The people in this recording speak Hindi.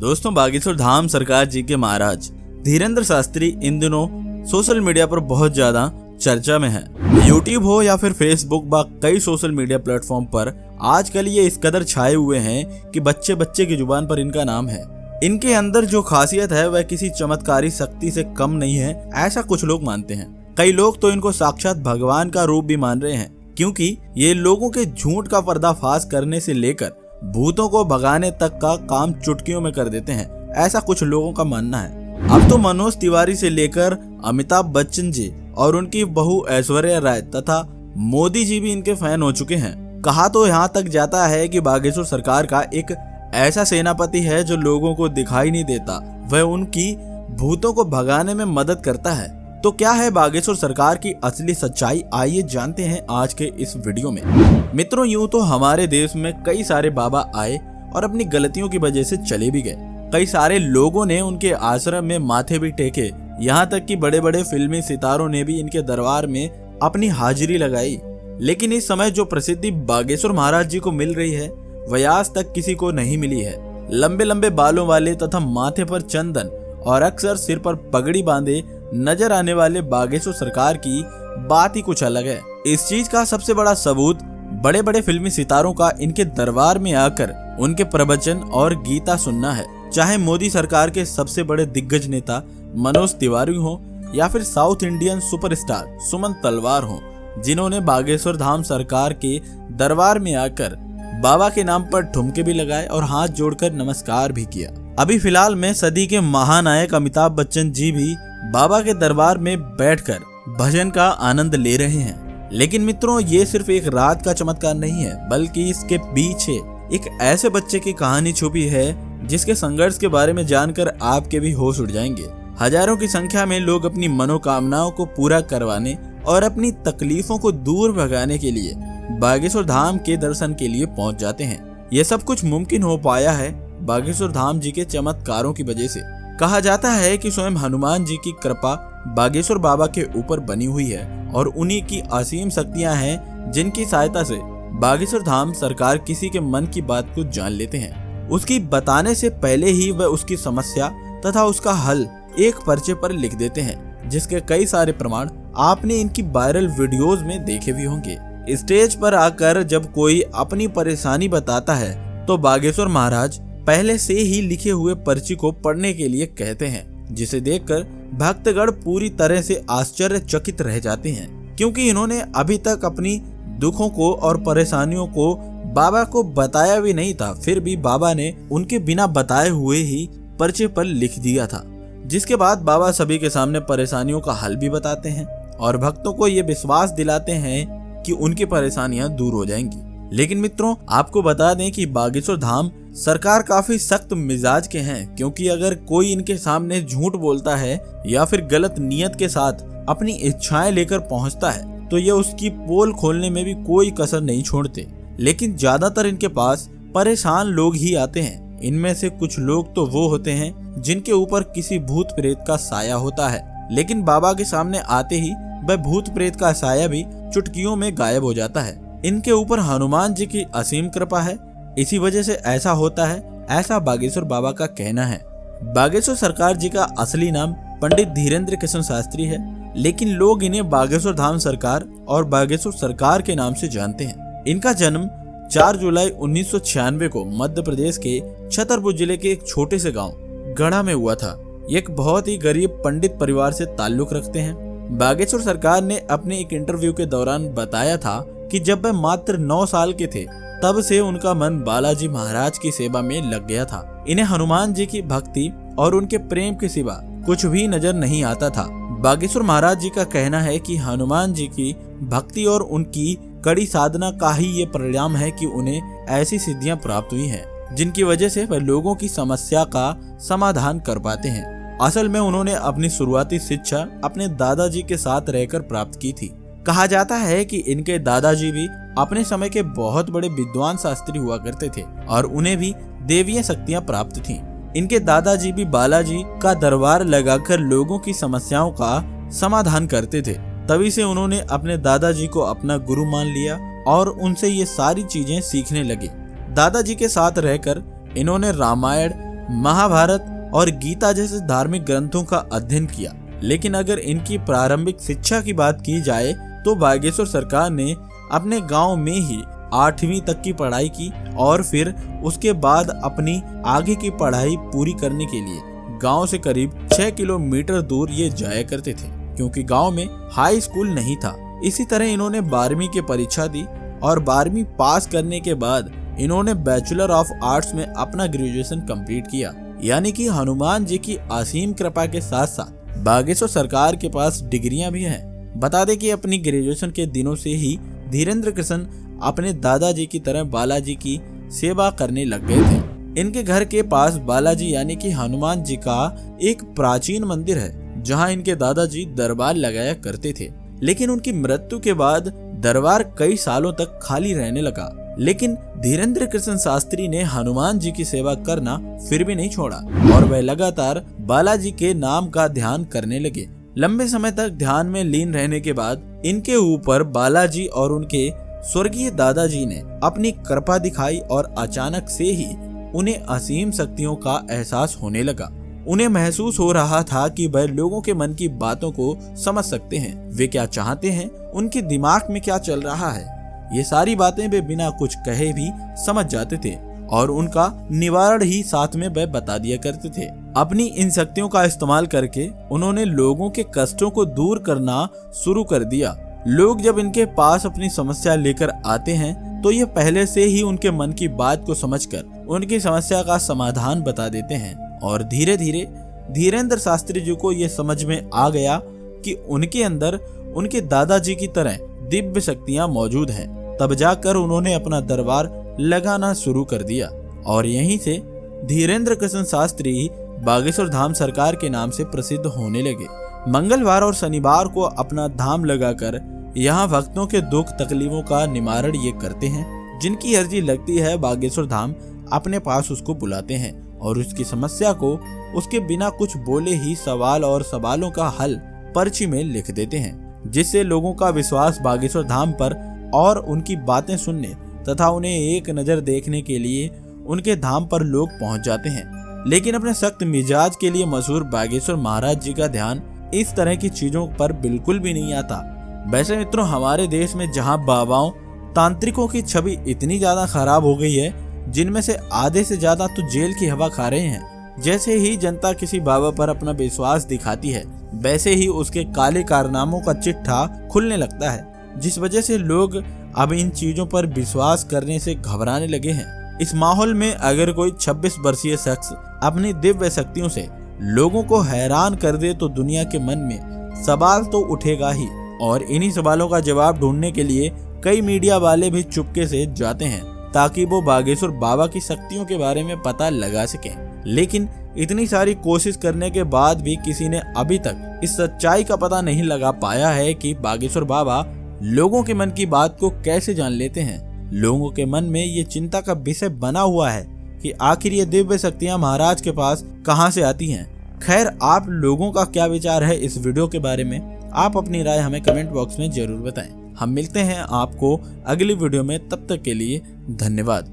दोस्तों, बागेश्वर धाम सरकार जी के महाराज धीरेन्द्र शास्त्री इन दिनों सोशल मीडिया पर बहुत ज्यादा चर्चा में है। यूट्यूब हो या फिर फेसबुक व कई सोशल मीडिया प्लेटफॉर्म पर आजकल ये इस कदर छाए हुए हैं कि बच्चे बच्चे की जुबान पर इनका नाम है। इनके अंदर जो खासियत है वह किसी चमत्कारी शक्ति से कम नहीं है, ऐसा कुछ लोग मानते हैं। कई लोग तो इनको साक्षात भगवान का रूप भी मान रहे हैं, क्योंकि ये लोगों के झूठ का पर्दाफाश करने से लेकर भूतों को भगाने तक का काम चुटकियों में कर देते हैं, ऐसा कुछ लोगों का मानना है। अब तो मनोज तिवारी से लेकर अमिताभ बच्चन जी और उनकी बहू ऐश्वर्या राय तथा मोदी जी भी इनके फैन हो चुके हैं। कहा तो यहाँ तक जाता है कि बागेश्वर सरकार का एक ऐसा सेनापति है जो लोगों को दिखाई नहीं देता, वह उनकी भूतों को भगाने में मदद करता है। तो क्या है बागेश्वर सरकार की असली सच्चाई, आइए जानते हैं आज के इस वीडियो में। मित्रों, यूं तो हमारे देश में कई सारे बाबा आए और अपनी गलतियों की वजह से चले भी गए। कई सारे लोगों ने उनके आश्रम में माथे भी टेके, यहाँ तक कि बड़े बड़े फिल्मी सितारों ने भी इनके दरबार में अपनी हाजिरी लगाई। लेकिन इस समय जो प्रसिद्धि बागेश्वर महाराज जी को मिल रही है वह आज तक किसी को नहीं मिली है। लंबे लंबे बालों वाले तथा माथे पर चंदन और अक्सर सिर पर पगड़ी बांधे नजर आने वाले बागेश्वर सरकार की बात ही कुछ अलग है। इस चीज का सबसे बड़ा सबूत बड़े बड़े फिल्मी सितारों का इनके दरबार में आकर उनके प्रवचन और गीता सुनना है। चाहे मोदी सरकार के सबसे बड़े दिग्गज नेता मनोज तिवारी हो या फिर साउथ इंडियन सुपरस्टार सुमन तलवार हो, जिन्होंने बागेश्वर धाम सरकार के दरबार में आकर बाबा के नाम पर ठुमके भी लगाए और हाथ जोड़कर नमस्कार भी किया। अभी फिलहाल में सदी के महानायक अमिताभ बच्चन जी भी बाबा के दरबार में बैठकर भजन का आनंद ले रहे हैं। लेकिन मित्रों, ये सिर्फ एक रात का चमत्कार नहीं है, बल्कि इसके पीछे एक ऐसे बच्चे की कहानी छुपी है जिसके संघर्ष के बारे में जानकर आपके भी होश उड़ जाएंगे। हजारों की संख्या में लोग अपनी मनोकामनाओं को पूरा करवाने और अपनी तकलीफों को दूर भगाने के लिए बागेश्वर धाम के दर्शन के लिए पहुंच जाते हैं। ये सब कुछ मुमकिन हो पाया है बागेश्वर धाम जी के चमत्कारों की वजह से। कहा जाता है कि स्वयं हनुमान जी की कृपा बागेश्वर बाबा के ऊपर बनी हुई है और उन्हीं की असीम शक्तियां हैं जिनकी सहायता से बागेश्वर धाम सरकार किसी के मन की बात को जान लेते हैं। उसकी बताने से पहले ही वह उसकी समस्या तथा उसका हल एक पर्चे पर लिख देते हैं, जिसके कई सारे प्रमाण आपने इनकी वायरल वीडियोस में देखे भी होंगे। स्टेज पर आकर जब कोई अपनी परेशानी बताता है तो बागेश्वर महाराज पहले से ही लिखे हुए पर्ची को पढ़ने के लिए कहते हैं, जिसे देखकर भक्तगण पूरी तरह से आश्चर्यचकित रह जाते हैं, क्योंकि इन्होंने अभी तक अपनी दुखों को और परेशानियों को बाबा को बताया भी नहीं था। फिर भी बाबा ने उनके बिना बताए हुए ही पर्चे पर लिख दिया था, जिसके बाद बाबा सभी के सामने परेशानियों का हल भी बताते हैं और भक्तों को ये विश्वास दिलाते हैं कि उनकी परेशानियां दूर हो जाएंगी। लेकिन मित्रों, आपको बता दें कि बागेश्वर धाम सरकार काफी सख्त मिजाज के हैं, क्योंकि अगर कोई इनके सामने झूठ बोलता है या फिर गलत नियत के साथ अपनी इच्छाएं लेकर पहुंचता है तो ये उसकी पोल खोलने में भी कोई कसर नहीं छोड़ते। लेकिन ज्यादातर इनके पास परेशान लोग ही आते हैं। इनमें से कुछ लोग तो वो होते हैं जिनके ऊपर किसी भूत प्रेत का साया होता है, लेकिन बाबा के सामने आते ही वह भूत प्रेत का साया भी चुटकियों में गायब हो जाता है। इनके ऊपर हनुमान जी की असीम कृपा है, इसी वजह से ऐसा होता है, ऐसा बागेश्वर बाबा का कहना है। बागेश्वर सरकार जी का असली नाम पंडित धीरेन्द्र कृष्ण शास्त्री है, लेकिन लोग इन्हें बागेश्वर धाम सरकार और बागेश्वर सरकार के नाम से जानते हैं। इनका जन्म 4 जुलाई 1996 को मध्य प्रदेश के छतरपुर जिले के एक छोटे से गांव गढ़ा में हुआ था। ये एक बहुत ही गरीब पंडित परिवार से ताल्लुक रखते हैं। बागेश्वर सरकार ने अपने एक इंटरव्यू के दौरान बताया था कि जब वह मात्र 9 साल के थे तब से उनका मन बालाजी महाराज की सेवा में लग गया था। इन्हें हनुमान जी की भक्ति और उनके प्रेम के सिवा कुछ भी नजर नहीं आता था। बागेश्वर महाराज जी का कहना है कि हनुमान जी की भक्ति और उनकी कड़ी साधना का ही ये परिणाम है कि उन्हें ऐसी सिद्धियां प्राप्त हुई हैं, जिनकी वजह से वह लोगों की समस्या का समाधान कर पाते हैं। असल में उन्होंने अपनी शुरुआती शिक्षा अपने दादाजी के साथ रहकर प्राप्त की थी। कहा जाता है कि इनके दादाजी भी अपने समय के बहुत बड़े विद्वान शास्त्री हुआ करते थे और उन्हें भी देवीय शक्तियां प्राप्त थीं। इनके दादाजी भी बालाजी का दरबार लगाकर लोगों की समस्याओं का समाधान करते थे। तभी से उन्होंने अपने दादाजी को अपना गुरु मान लिया और उनसे ये सारी चीजें सीखने लगे। दादाजी के साथ रहकर इन्होंने रामायण महाभारत और गीता जैसे धार्मिक ग्रंथों का अध्ययन किया। लेकिन अगर इनकी प्रारंभिक शिक्षा की बात की जाए तो बागेश्वर सरकार ने अपने गांव में ही 8वीं तक की पढ़ाई की और फिर उसके बाद अपनी आगे की पढ़ाई पूरी करने के लिए गांव से करीब 6 किलोमीटर दूर ये जाया करते थे, क्योंकि गांव में हाई स्कूल नहीं था। इसी तरह इन्होंने 12वीं की परीक्षा दी और 12वीं पास करने के बाद इन्होंने बैचलर ऑफ आर्ट्स में अपना ग्रेजुएशन कंप्लीट किया। यानी कि हनुमान जी की असीम कृपा के साथ साथ बागेश्वर सरकार के पास डिग्रियां भी हैं। बता दें कि अपनी ग्रेजुएशन के दिनों से ही धीरेन्द्र कृष्ण अपने दादाजी की तरह बालाजी की सेवा करने लग गए थे। इनके घर के पास बालाजी यानी कि हनुमान जी का एक प्राचीन मंदिर है, जहां इनके दादाजी दरबार लगाया करते थे। लेकिन उनकी मृत्यु के बाद दरबार कई सालों तक खाली रहने लगा। लेकिन धीरेन्द्र कृष्ण शास्त्री ने हनुमान जी की सेवा करना फिर भी नहीं छोड़ा और वह लगातार बालाजी के नाम का ध्यान करने लगे। लंबे समय तक ध्यान में लीन रहने के बाद इनके ऊपर बालाजी और उनके स्वर्गीय दादाजी ने अपनी कृपा दिखाई और अचानक से ही उन्हें असीम शक्तियों का एहसास होने लगा। उन्हें महसूस हो रहा था कि वह लोगों के मन की बातों को समझ सकते हैं, वे क्या चाहते हैं, उनके दिमाग में क्या चल रहा है। ये सारी बातें वे बिना कुछ कहे भी समझ जाते थे और उनका निवारण ही साथ में वह बता दिया करते थे। अपनी इन शक्तियों का इस्तेमाल करके उन्होंने लोगों के कष्टों को दूर करना शुरू कर दिया। लोग जब इनके पास अपनी समस्या लेकर आते हैं तो ये पहले से ही उनके मन की बात को समझकर उनकी समस्या का समाधान बता देते हैं। और धीरे धीरे धीरेन्द्र शास्त्री जी को ये समझ में आ गया कि उनके अंदर उनके दादाजी की तरह दिव्य शक्तियां मौजूद हैं। तब जाकर उन्होंने अपना दरबार लगाना शुरू कर दिया और यहीं से धीरेन्द्र कृष्ण शास्त्री बागेश्वर धाम सरकार के नाम से प्रसिद्ध होने लगे। मंगलवार और शनिवार को अपना धाम लगाकर यहाँ भक्तों के दुख तकलीफों का निवारण ये करते हैं। जिनकी अर्जी लगती है बागेश्वर धाम अपने पास उसको बुलाते हैं और उसकी समस्या को उसके बिना कुछ बोले ही सवाल और सवालों का हल पर्ची में लिख देते हैं, जिससे लोगों का विश्वास बागेश्वर धाम पर और उनकी बातें सुनने तथा उन्हें एक नज़र देखने के लिए उनके धाम पर लोग पहुंच जाते हैं। लेकिन अपने सख्त मिजाज के लिए मशहूर बागेश्वर महाराज जी का ध्यान इस तरह की चीजों पर बिल्कुल भी नहीं आता। वैसे मित्रों, हमारे देश में जहां बाबाओं तांत्रिकों की छवि इतनी ज्यादा खराब हो गई है, जिनमें से आधे से ज्यादा तो जेल की हवा खा रहे हैं। जैसे ही जनता किसी बाबा पर अपना विश्वास दिखाती है, वैसे ही उसके काले कारनामों का चिट्ठा खुलने लगता है, जिस वजह से लोग अब इन चीजों पर विश्वास करने से घबराने लगे हैं। इस माहौल में अगर कोई 26 वर्षीय शख्स अपनी दिव्य शक्तियों से लोगों को हैरान कर दे तो दुनिया के मन में सवाल तो उठेगा ही। और इन्हीं सवालों का जवाब ढूंढने के लिए कई मीडिया वाले भी चुपके से जाते हैं ताकि वो बागेश्वर बाबा की शक्तियों के बारे में पता लगा सकें। लेकिन इतनी सारी कोशिश करने के बाद भी किसी ने अभी तक इस सच्चाई का पता नहीं लगा पाया है कि बागेश्वर बाबा लोगों के मन की बात को कैसे जान लेते हैं। लोगों के मन में ये चिंता का विषय बना हुआ है कि आखिर ये दिव्य शक्तियां महाराज के पास कहां से आती हैं। खैर, आप लोगों का क्या विचार है इस वीडियो के बारे में, आप अपनी राय हमें कमेंट बॉक्स में जरूर बताएं। हम मिलते हैं आपको अगली वीडियो में, तब तक के लिए धन्यवाद।